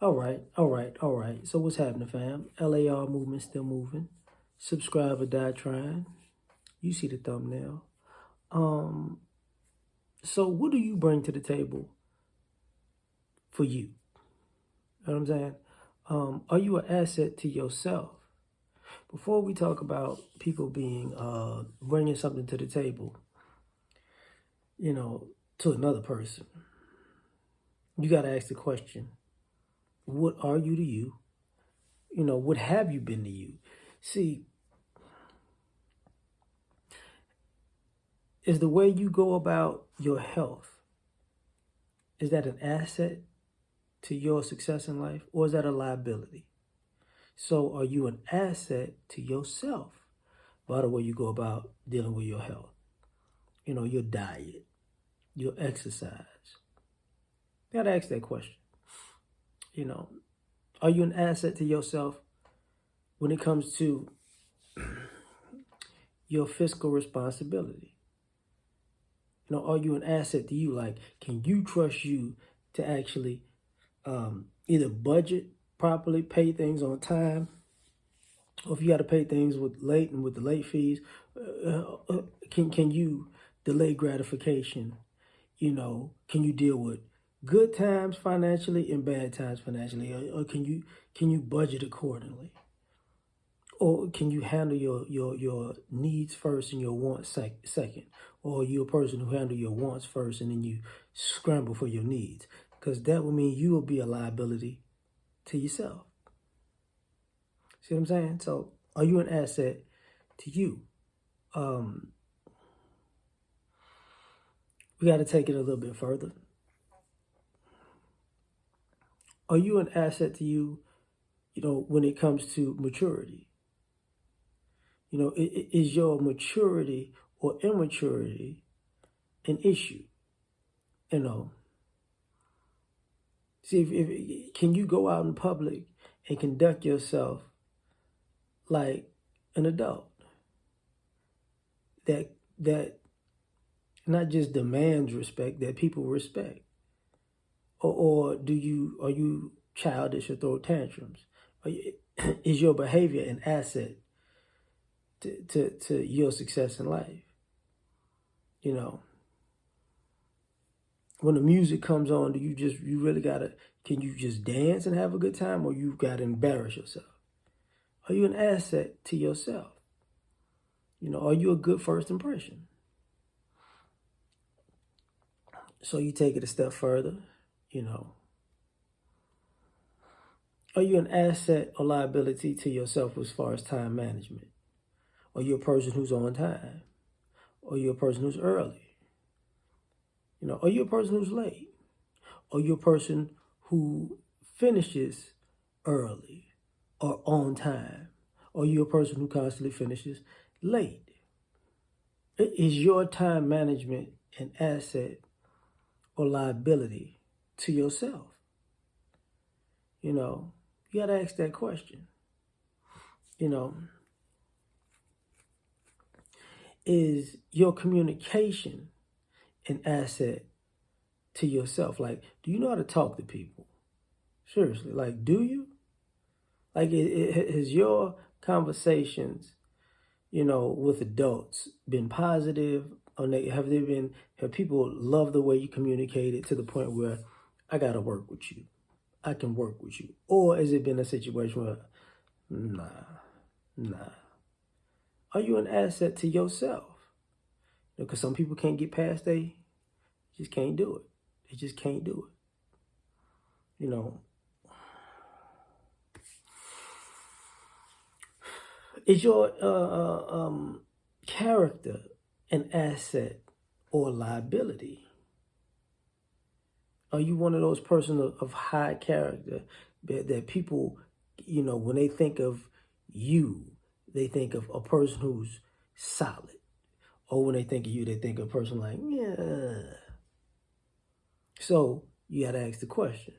All right. So what's happening, fam? L.A.R. movement still moving. Subscribe or die trying. You see the thumbnail. Um, so what do you bring to the table for you? You know what I'm saying? Are you an asset to yourself? Before we talk about people being bringing something to the table, you know, to another person, you got to ask the question: what are you to you? You know, what have you been to you? See, is the way you go about your health, is that an asset to your success in life, or is that a liability? So are you an asset to yourself by the way you go about dealing with your health? You know, your diet, your exercise. You gotta ask that question. You know, are you an asset to yourself when it comes to your fiscal responsibility? You know, are you an asset to you? Like, can you trust you to actually either budget properly, pay things on time, or if you got to pay things with the late fees, can you delay gratification? You know, can you deal with good times financially and bad times financially, or can you budget accordingly, or can you handle your needs first and your wants second, or are you a person who handle your wants first and then you scramble for your needs? Because that would mean you will be a liability to yourself. See what I'm saying? So, are you an asset to you? We got to take it a little bit further. Are you an asset to you, you know, when it comes to maturity? You know, is your maturity or immaturity an issue? You know, see, if can you go out in public and conduct yourself like an adult that not just demands respect, that people respect? Or are you childish or throw tantrums? Is your behavior an asset to your success in life? You know, when the music comes on, you really gotta, can you just dance and have a good time, or you gotta embarrass yourself? Are you an asset to yourself? You know, are you a good first impression? So you take it a step further, you know. Are you an asset or liability to yourself as far as time management? Are you a person who's on time? Are you a person who's early? You know, are you a person who's late? Are you a person who finishes early or on time? Are you a person who constantly finishes late? Is your time management an asset or liability to yourself? You know, you got to ask that question. You know, is your communication an asset to yourself? Like, do you know how to talk to people? Seriously, like, do you? Like, has your conversations, you know, with adults been positive? Or have people loved the way you communicated to the point where I got to work with you? I can work with you. Or has it been a situation where, nah, nah. Are you an asset to yourself? Because some people can't get past, they just can't do it. They just can't do it. You know, is your character an asset or liability? Are you one of those persons of high character that people, you know, when they think of you, they think of a person who's solid? Or when they think of you, they think of a person like, yeah. So you got to ask the question,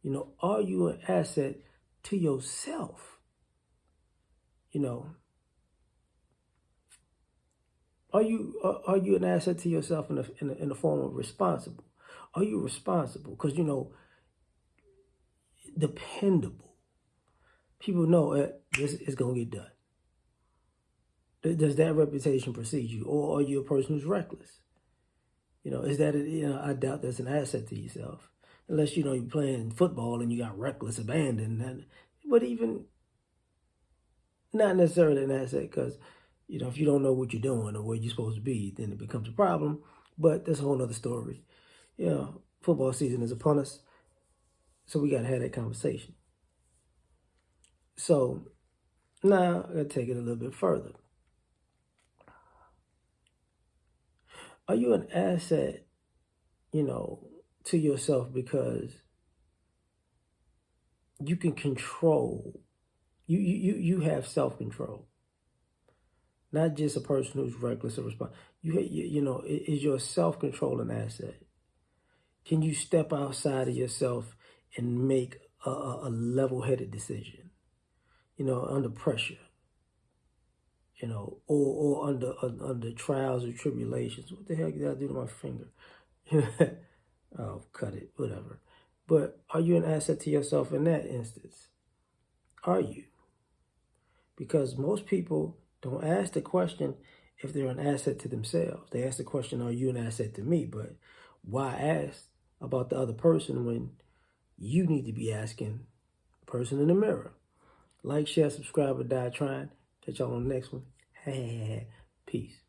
you know, are you an asset to yourself? You know, are you an asset to yourself in the form of responsible? Are you responsible? Because, you know, dependable. People know this is going to get done. Does that reputation precede you? Or are you a person who's reckless? Is that, I doubt that's an asset to yourself. Unless, you're playing football and you got reckless abandon. But even not necessarily an asset because, if you don't know what you're doing or where you're supposed to be, then it becomes a problem. But that's a whole other story. Football season is upon us. So we got to have that conversation. So now I got to take it a little bit further. Are you an asset, to yourself because you can control, you have self-control? Not just a person who's reckless or responsible. Is your self-control an asset? Can you step outside of yourself and make a level-headed decision, under pressure, or under trials or tribulations? What the hell did I do to my finger? Oh, cut it, whatever. But are you an asset to yourself in that instance? Are you? Because most people don't ask the question if they're an asset to themselves. They ask the question, are you an asset to me? But why ask about the other person when you need to be asking the person in the mirror? Like, share, subscribe, or die trying. Catch y'all on the next one. Peace.